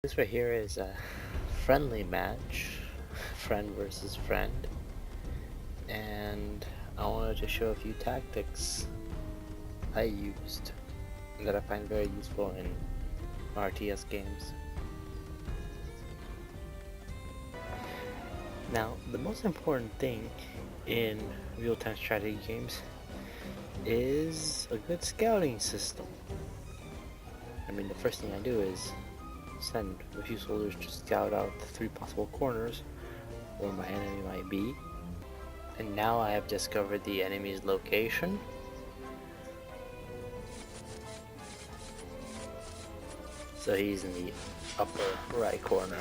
This right here is a friendly match, friend versus friend, and I wanted to show a few tactics I used that I find very useful in RTS games. Now, the most important thing in real-time strategy games is a good scouting system. I mean, the first thing I do is send a few soldiers to scout out the 3 possible corners where my enemy might be. And now I have discovered the enemy's location. So he's in the upper right corner.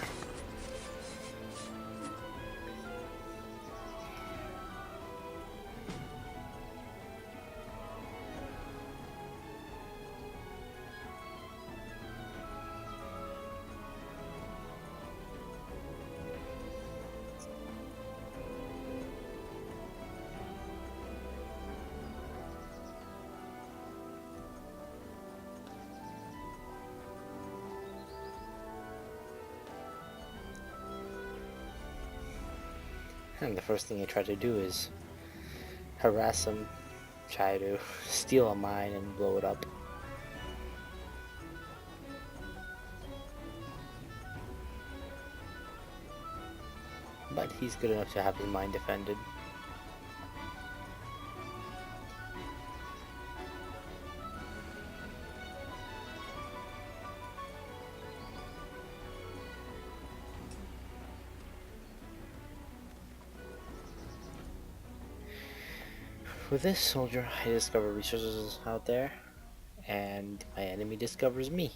And the first thing I try to do is harass him, try to steal a mine and blow it up. But he's good enough to have his mine defended. With this soldier, I discover resources out there, and my enemy discovers me.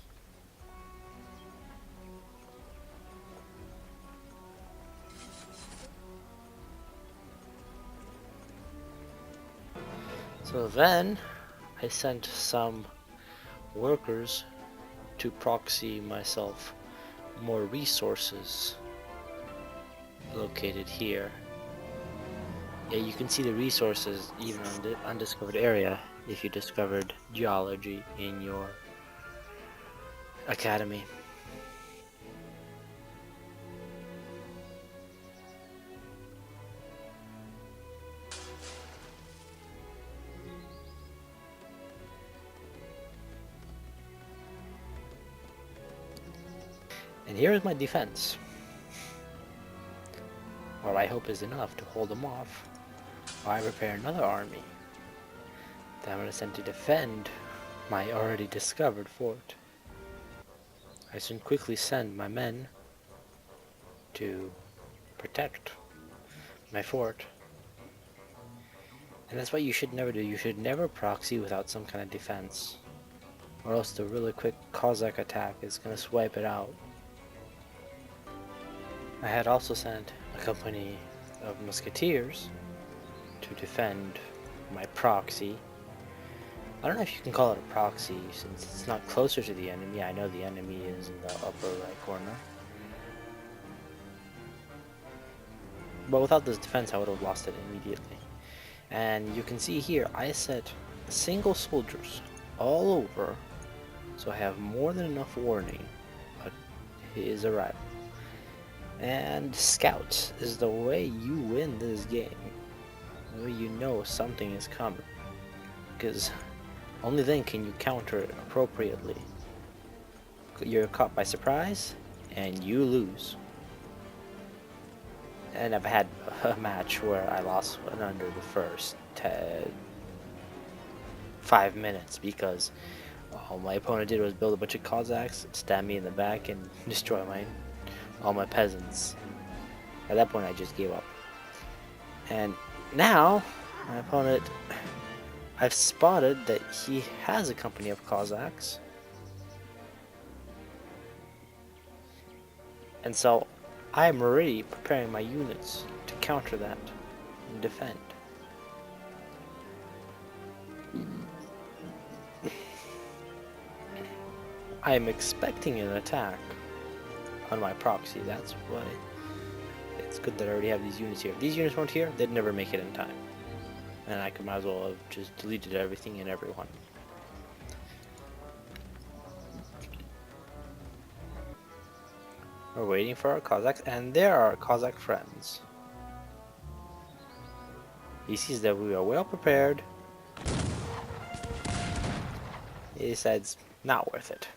So then, I sent some workers to proxy myself more resources located here. Yeah, you can see the resources even on the undiscovered area if you discovered geology in your academy. And here is my defense, or I hope is enough to hold them off while I prepare another army that I'm going to send to defend my already discovered fort. I soon quickly send my men to protect my fort. And that's what you should never do. You should never proxy without some kind of defense, or else the really quick Cossack attack is going to swipe it out. I had also sent a company of musketeers to defend my proxy. I don't know if you can call it a proxy since it's not closer to the enemy. I know the enemy is in the upper right corner. But without this defense I would have lost it immediately. And you can see here I set single soldiers all over, so I have more than enough warning of his arrival. And scouts is the way you win this game. The way you know something is coming, because only then can you counter it appropriately. You're caught by surprise and you lose. And I've had a match where I lost under the first 5 minutes because all my opponent did was build a bunch of Cossacks, stab me in the back, and destroy all my peasants. At that point I just gave up. And now my opponent, I've spotted that he has a company of Cossacks, and so I'm already preparing my units to counter that and defend. I am expecting an attack on my proxy. That's why it's good that I already have these units here. If these units weren't here, they'd never make it in time. And I might as well have just deleted everything and everyone. We're waiting for our Cossacks, and there are our Cossack friends. He sees that we are well prepared. He decides, not worth it.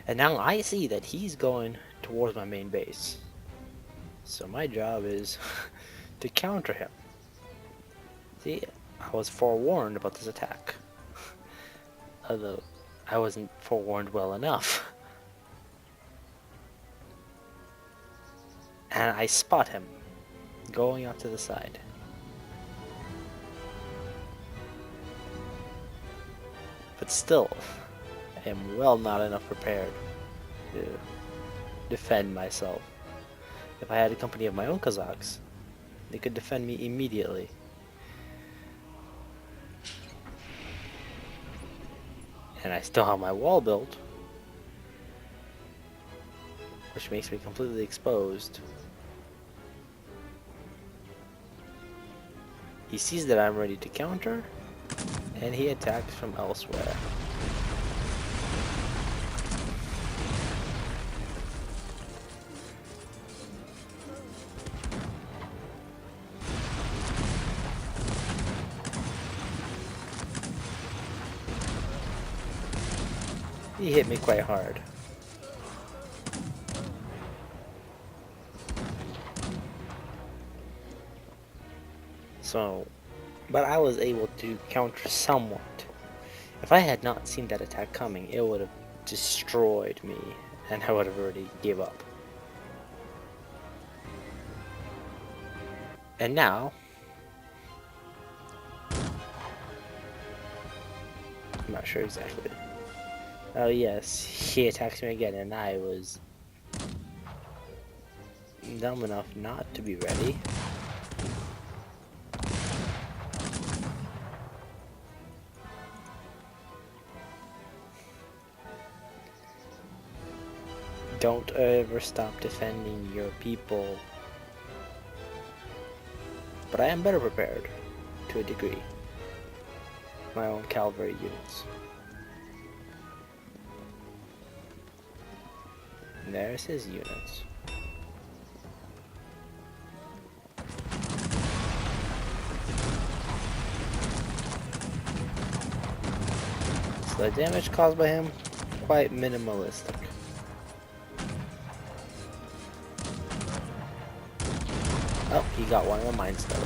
And now I see that he's going towards my main base. So my job is to counter him. See, I was forewarned about this attack. Although, I wasn't forewarned well enough. And I spot him going off to the side. But still, I am well not enough prepared to defend myself. If I had a company of my own Cossacks, they could defend me immediately. And I still have my wall built, which makes me completely exposed. He sees that I'm ready to counter, and he attacks from elsewhere. He hit me quite hard. So, but I was able to counter somewhat. If I had not seen that attack coming, it would have destroyed me, and I would have already gave up. And now, I'm not sure exactly. Oh yes, he attacks me again, and I was dumb enough not to be ready. Don't ever stop defending your people. But I am better prepared, to a degree. My own cavalry units. And there's his units. So the damage caused by him, quite minimalistic. Oh, he got one of the mines though.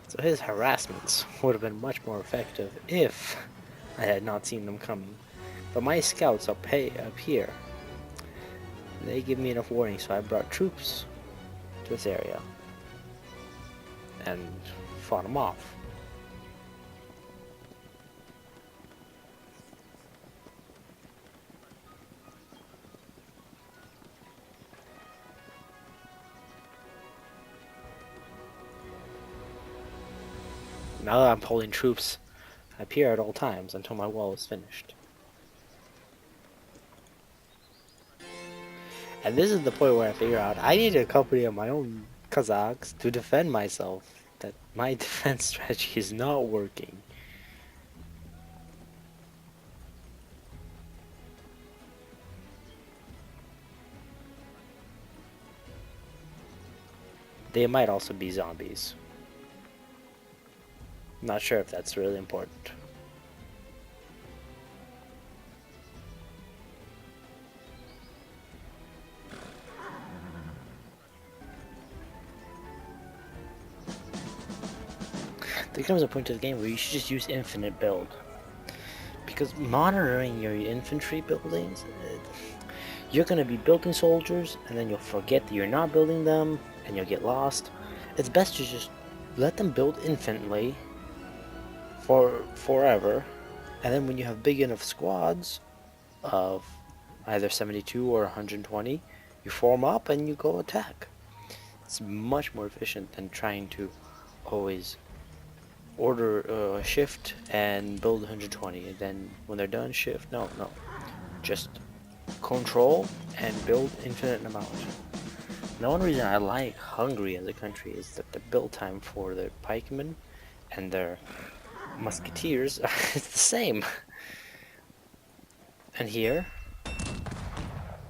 So his harassments would have been much more effective if I had not seen them coming. But my scouts up here, they give me enough warning, so I brought troops to this area and fought them off. Now that I'm holding troops up here at all times until my wall is finished. And this is the point where I figure out I need a company of my own Cossacks to defend myself. That my defense strategy is not working. They might also be zombies. Not sure if that's really important. There comes a point to the game where you should just use infinite build. Because monitoring your infantry buildings, you're going to be building soldiers, and then you'll forget that you're not building them, and you'll get lost. It's best to just let them build infinitely for forever, and then when you have big enough squads of either 72 or 120, you form up and you go attack. It's much more efficient than trying to always order shift and build 120, and then when they're done, shift. No. just control and build infinite amount. The one reason I like Hungary as a country is that the build time for their pikemen and their musketeers is the same. And here,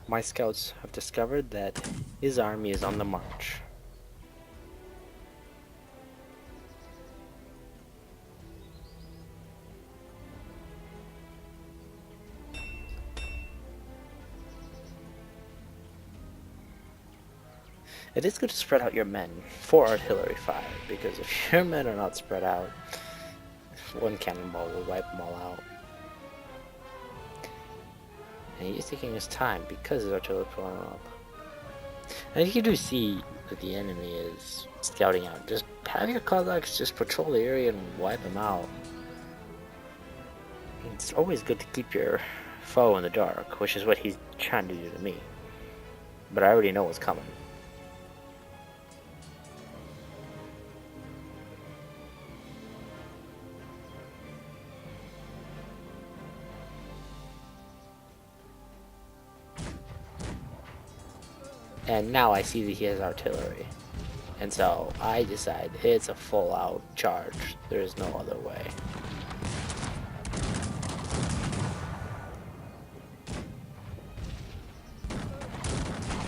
my scouts have discovered that his army is on the march. It is good to spread out your men for artillery fire, because if your men are not spread out, one cannonball will wipe them all out. And he's taking his time because his artillery is pulling up. And you do see that the enemy is scouting out. Just have your Cossacks just patrol the area and wipe them out. It's always good to keep your foe in the dark, which is what he's trying to do to me. But I already know what's coming. And now I see that he has artillery. And so I decide it's a full out charge. There is no other way.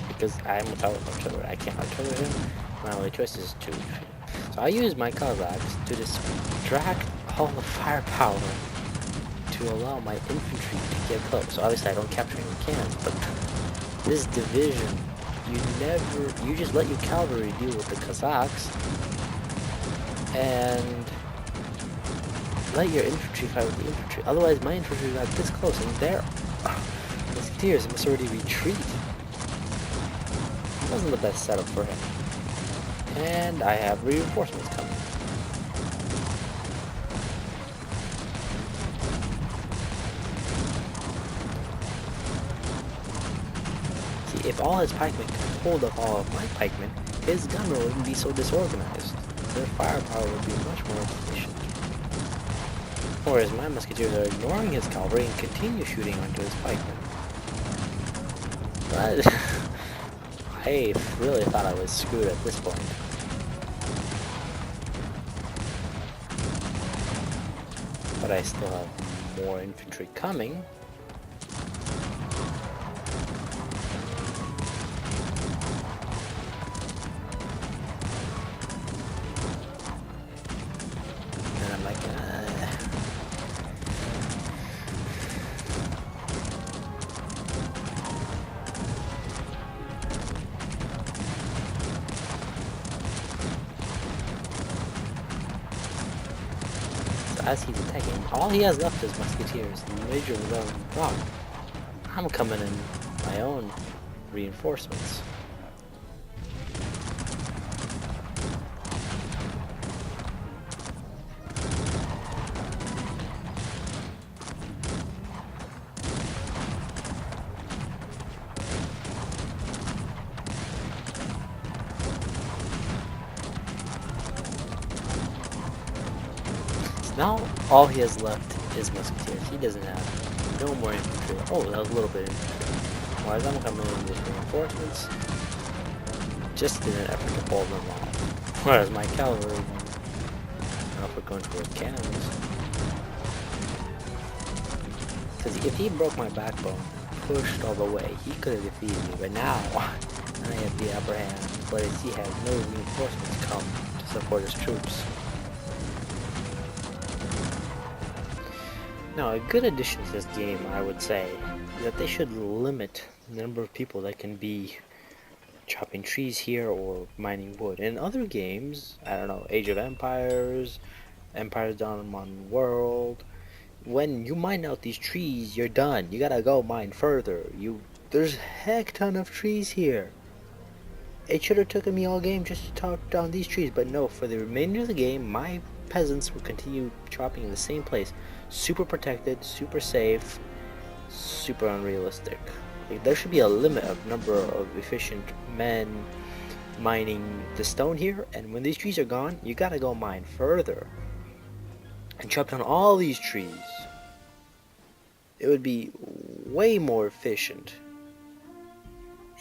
Because I'm without artillery, I can't artillery him. My only choice is to... So I use my Cossacks to distract all the firepower to allow my infantry to get close. So obviously I don't capture any cannons, but this division, you just let your cavalry deal with the Cossacks and let your infantry fight with the infantry. Otherwise my infantry got this close and their musketeers must already retreat. It wasn't the best setup for him. And I have reinforcements coming. See, if all his pikemen can hold up all of my pikemen, his gunmen wouldn't be so disorganized. Their firepower would be much more efficient. Whereas my musketeers are ignoring his cavalry and continue shooting onto his pikemen. But I really thought I was screwed at this point. But I still have more infantry coming. And I'm like, As he's attacking, all he has left is musketeers, and the major was on the rock. I'm coming in my own reinforcements. Now, all he has left is musketeers. He doesn't have no more infantry. Oh, that was a little bit of infantry. Whereas I'm coming in with reinforcements, just in an effort to hold them off. Whereas my cavalry, I don't know if we're going towards cannons. Because if he broke my backbone, pushed all the way, he could have defeated me. But now, I have the upper hand. But he has no reinforcements come to support his troops. Now, a good addition to this game, I would say, is that they should limit the number of people that can be chopping trees here or mining wood. In other games, I don't know, Age of Empires, Empires Down One World, when you mine out these trees, you're done. You gotta go mine further. There's a heck ton of trees here. It should have taken me all game just to chop down these trees, but no, for the remainder of the game, my peasants will continue chopping in the same place. Super protected, super safe, super unrealistic. Like, there should be a limit of number of efficient men mining the stone here, and when these trees are gone, you gotta go mine further and chop down all these trees. It would be way more efficient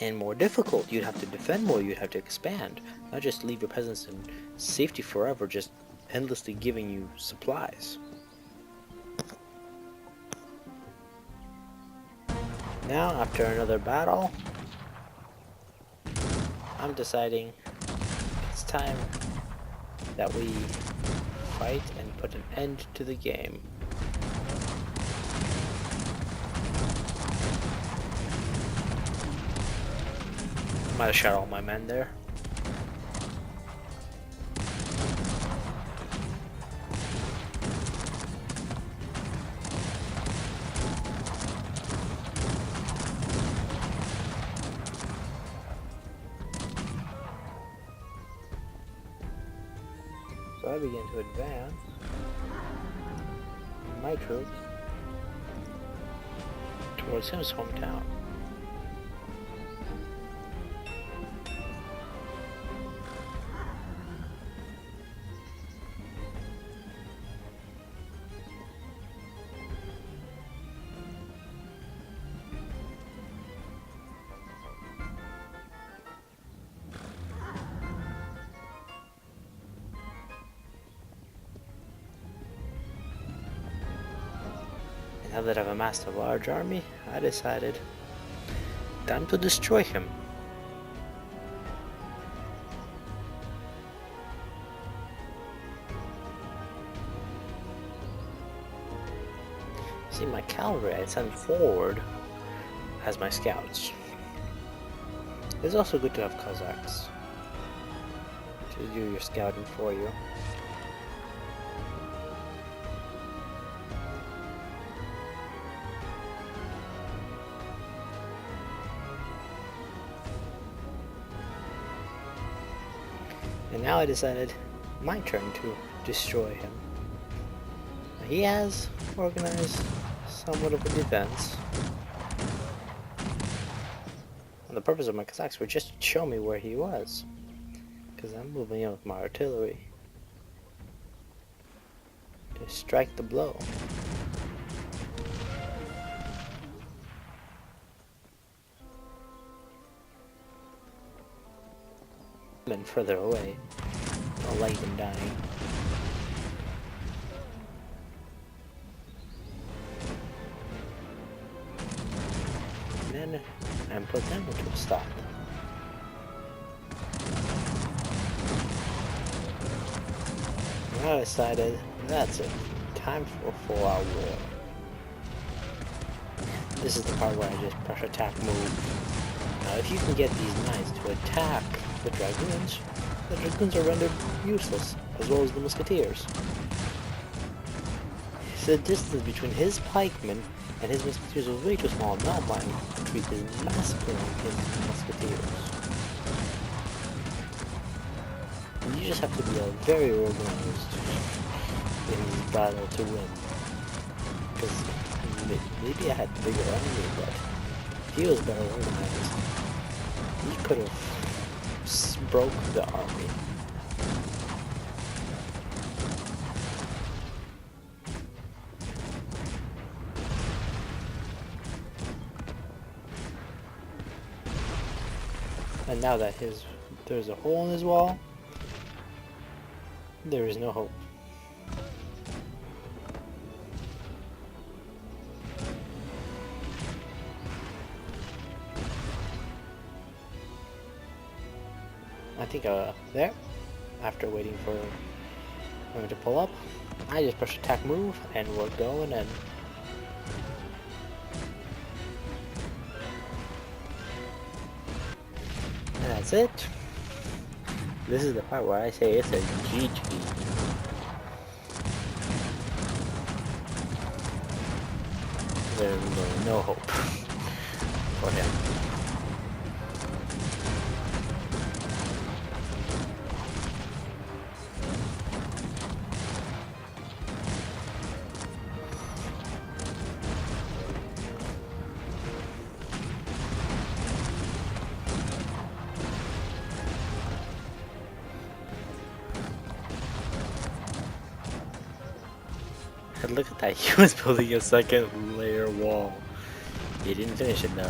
and more difficult. You'd have to defend more, you'd have to expand, not just leave your peasants in safety forever, just endlessly giving you supplies. Now, after another battle, I'm deciding it's time that we fight and put an end to the game. Might have shot all my men there. So I begin to advance my troops towards his hometown. Now that I've amassed a large army, I decided time to destroy him. See, my cavalry I send forward as my scouts. It's also good to have Cossacks to do your scouting for you. And now I decided my turn to destroy him. He has organized somewhat of a defense. And the purpose of my Cossacks were just to show me where he was, because I'm moving in with my artillery to strike the blow. Men further away, I'll light them dying. And put them into a stop. And I decided that's it. Time for a full-out war. This is the part where I just press attack move. Now if you can get these knights to attack the dragoons are rendered useless, as well as the musketeers. The distance between his pikemen and his musketeers was way too small. Now my retreat is massacring his musketeers. And you just have to be very organized in this battle to win. Because maybe I had a bigger enemy, but if he was better organized, he could have broke the army. And now that there's a hole in his wall, there is no hope. I think there, after waiting for him to pull up, I just push attack move and we're going in. And that's it. This is the part where I say it's a GG. There's no hope for him. And look at that, he was building a second layer wall. You didn't finish it, no.